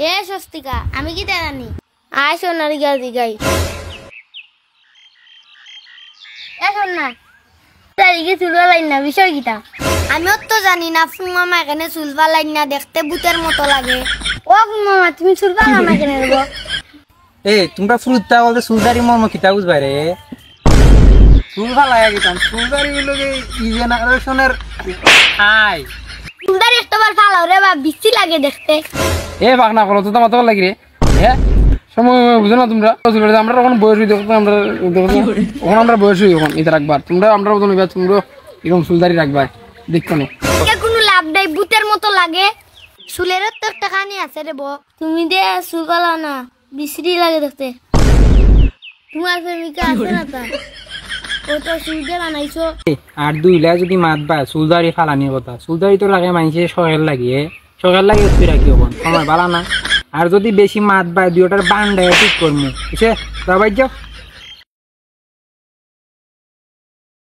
এ স্বস্তিকা আমি কি জানি আয় সোনার গাজি গাই এখন না তারিখে চুলবা লাইন না বিষয় কিটা আমিও তো জানি না ফুমামা এখানে চুলবা লাইন না দেখতে ভূতের মতো লাগে ও ফুমামা তুমি চুলবা না কেন দেব এ তোমরা ফুলতা বলতে সুলদারি মর্ম কিতা বুঝবাই রে চুলবা লাগা গিতাম সুলদারি গুলোকে ই জেনারেশনের আই চুলদারি একটাবার ফালাও রে বা বিচি লাগে দেখতে এ ভাগ না করো তো তোমার তো লাগি রে হ্যাঁ সময় বুঝো না তোমরা আমরা তখন বয়স হই দেখো আমরা তখন আমরা বয়স হই এখন এটা রাখবার তোমরা আমরা মতন হইবা তোমরা এরকম চুলদারি রাখবা দেখো না কোনো লাভ নাই ভূতের মতো লাগে চুলের তো একটা খানি আছে রে বউ তুমি দে চুল কালাও না বিশ্রী লাগে দেখতে তোমার প্রেমিকা আছে না তা ও তো চুল দিয়ে বানাইছো আর দুইলা যদি মাতবা চুলদারি ফালানির কথা চুলদারি তো লাগে মাইনছে সহেল লাগিয়ে তুই রাখি হবন সময় বালা না আর যদি বেশি মাতবা দুইটার বান্ডায় ঠিক করমু বুঝছে যাও